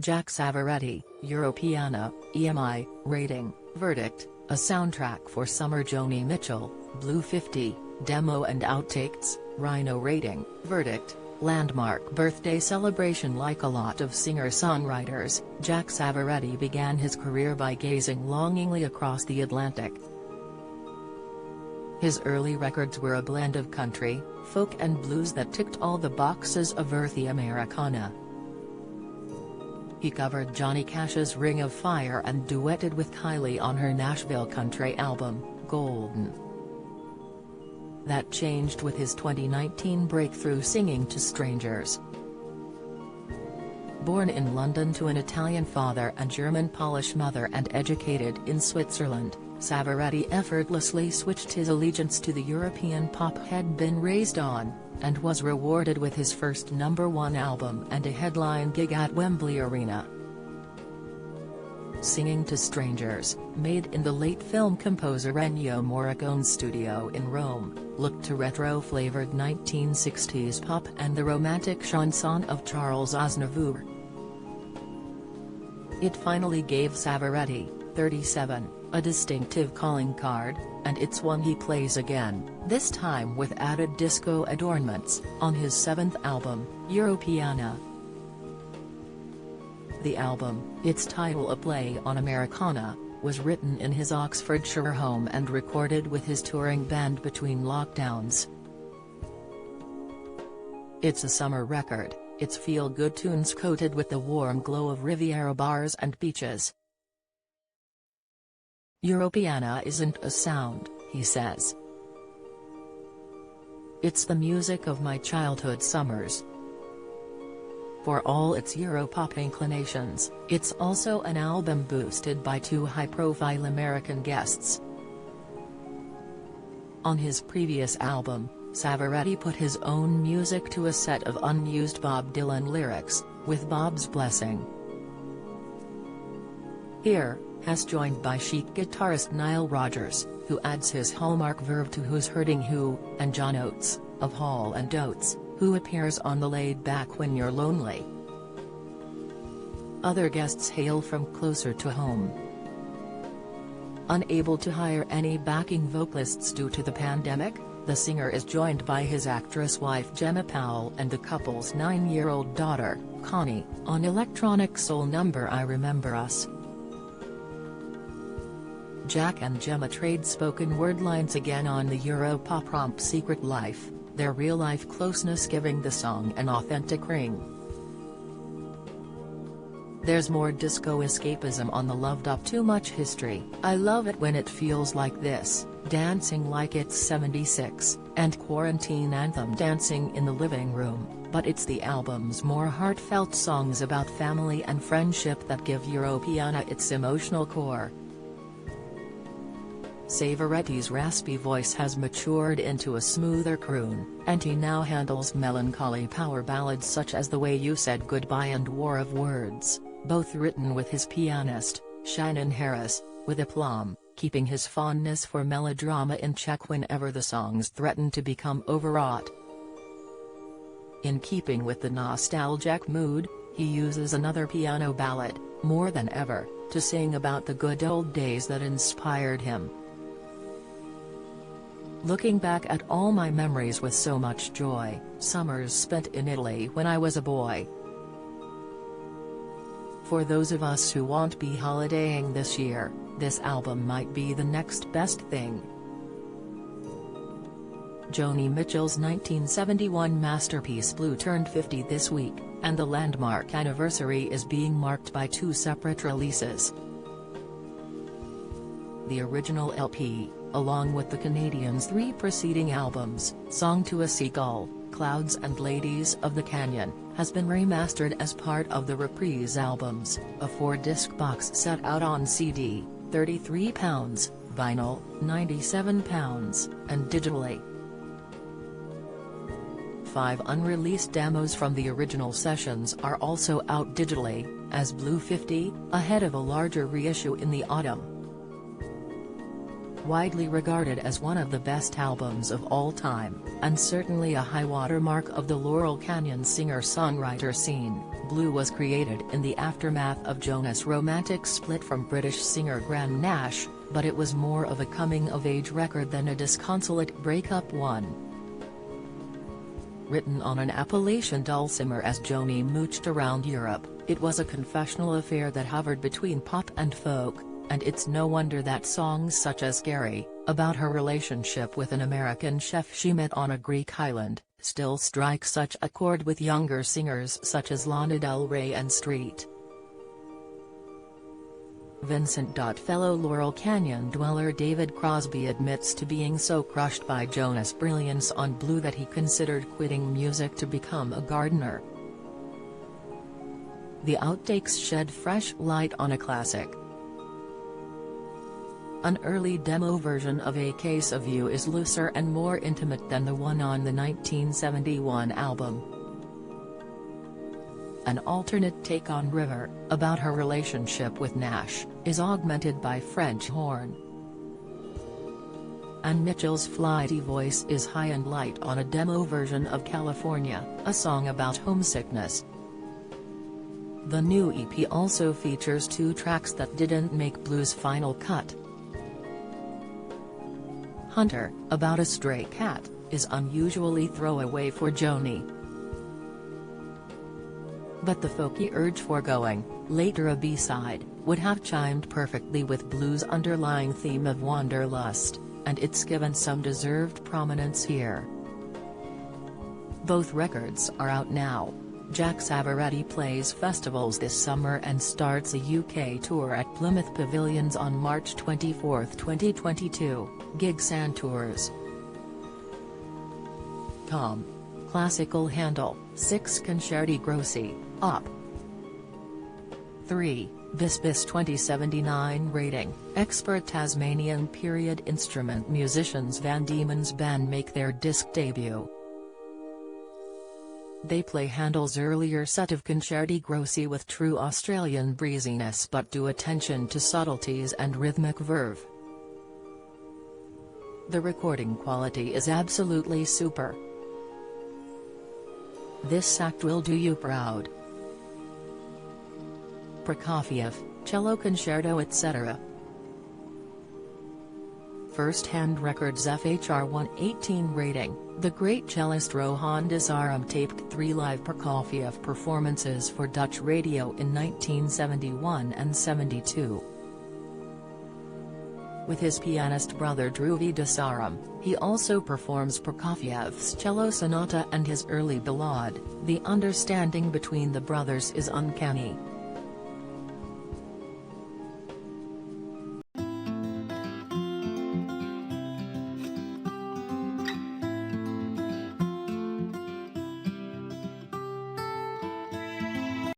Jack Savoretti, Europeana, EMI, rating, verdict, a soundtrack for summer. Joni Mitchell, Blue 50, demo and outtakes, Rhino rating, verdict, landmark birthday celebration. Like a lot of singer-songwriters, Jack Savoretti began his career by gazing longingly across the Atlantic. His early records were a blend of country, folk and blues that ticked all the boxes of earthy Americana. He covered Johnny Cash's Ring of Fire and duetted with Kylie on her Nashville country album, Golden. That changed with his 2019 breakthrough singing to strangers. Born in London to an Italian father and German Polish mother and educated in Switzerland, Savoretti effortlessly switched his allegiance to the European pop he'd been raised on, and was rewarded with his first #1 album and a headline gig at Wembley Arena. Singing to Strangers, made in the late film composer Ennio Morricone's studio in Rome, looked to retro-flavored 1960s pop and the romantic chanson of Charles Aznavour. It finally gave Savoretti, 37, a distinctive calling card, and it's one he plays again, this time with added disco adornments, on his 7th album, Europeana. The album, its title a play on Americana, was written in his Oxfordshire home and recorded with his touring band between lockdowns. It's a summer record, its feel-good tunes coated with the warm glow of Riviera bars and beaches. Europeana isn't a sound, he says. It's the music of my childhood summers. For all its Europop inclinations, it's also an album boosted by 2 high-profile American guests. On his previous album, Savoretti put his own music to a set of unused Bob Dylan lyrics, with Bob's blessing. Here, has joined by chic guitarist Nile Rodgers, who adds his hallmark verve to Who's Hurting Who, and John Oates, of Hall & Oates, who appears on the Laid Back When You're Lonely. Other guests hail from closer to home. Unable to hire any backing vocalists due to the pandemic, the singer is joined by his actress wife Gemma Powell and the couple's 9-year-old daughter, Connie, on electronic soul number I Remember Us. Jack and Gemma trade spoken word lines again on the Europop romp Secret Life, their real-life closeness giving the song an authentic ring. There's more disco escapism on the Loved Up Too Much history, I Love It When It Feels Like This, Dancing Like It's 76, and Quarantine Anthem Dancing in the Living Room, but it's the album's more heartfelt songs about family and friendship that give Europeana its emotional core. Savoretti's raspy voice has matured into a smoother croon, and he now handles melancholy power ballads such as The Way You Said Goodbye and War of Words, both written with his pianist, Shannon Harris, with aplomb, keeping his fondness for melodrama in check whenever the songs threaten to become overwrought. In keeping with the nostalgic mood, he uses another piano ballad, More Than Ever, to sing about the good old days that inspired him. Looking back at all my memories with so much joy, summers spent in Italy when I was a boy. For those of us who won't be holidaying this year, this album might be the next best thing. Joni Mitchell's 1971 masterpiece Blue turned 50 this week, and the landmark anniversary is being marked by 2 separate releases. The original LP, along with the Canadian's 3 preceding albums, Song to a Seagull, Clouds and Ladies of the Canyon, has been remastered as part of the Reprise albums, a 4-disc box set out on CD, £33, vinyl, £97, and digitally. 5 unreleased demos from the original sessions are also out digitally, as Blue 50, ahead of a larger reissue in the autumn. widely regarded as one of the best albums of all time, and certainly a high watermark of the Laurel Canyon singer-songwriter scene. Blue was created in the aftermath of Jonas' romantic split from British singer Graham Nash, but it was more of a coming-of-age record than a disconsolate breakup one. Written on an Appalachian dulcimer as Joni mooched around Europe, it was a confessional affair that hovered between pop and folk, and it's no wonder that songs such as Gary, about her relationship with an American chef she met on a Greek island, still strike such a chord with younger singers such as Lana Del Rey and Street. Vincent. Fellow Laurel Canyon dweller David Crosby admits to being so crushed by Jonas' brilliance on Blue that he considered quitting music to become a gardener. The outtakes shed fresh light on a classic. An early demo version of A Case of You is looser and more intimate than the one on the 1971 album. An alternate take on River, about her relationship with Nash, is augmented by French horn. And Mitchell's flighty voice is high and light on a demo version of California, a song about homesickness. The new EP also features 2 tracks that didn't make Blue's final cut. Hunter, about a stray cat, is unusually throwaway for Joni. But the folky urge foregoing, later a B-side, would have chimed perfectly with Blue's underlying theme of wanderlust, and it's given some deserved prominence here. Both records are out now. Jack Savoretti plays festivals this summer and starts a UK tour at Plymouth Pavilions on March 24, 2022, Gigs and Tours. Classical handle, 6 Concerti Grossi, Op. 3, Bis 2079 rating, expert Tasmanian period instrument musicians Van Diemen's Band make their disc debut. They play Handel's earlier set of Concerti Grossi with true Australian breeziness but do attention to subtleties and rhythmic verve. The recording quality is absolutely super. This act will do you proud. Prokofiev, cello concerto etc. First-hand records FHR 118 rating, the great cellist Rohan Desaram taped 3 live Prokofiev performances for Dutch radio in 1971 and 72. With his pianist brother Druvi Desaram, he also performs Prokofiev's cello sonata and his early ballade. The understanding between the brothers is uncanny.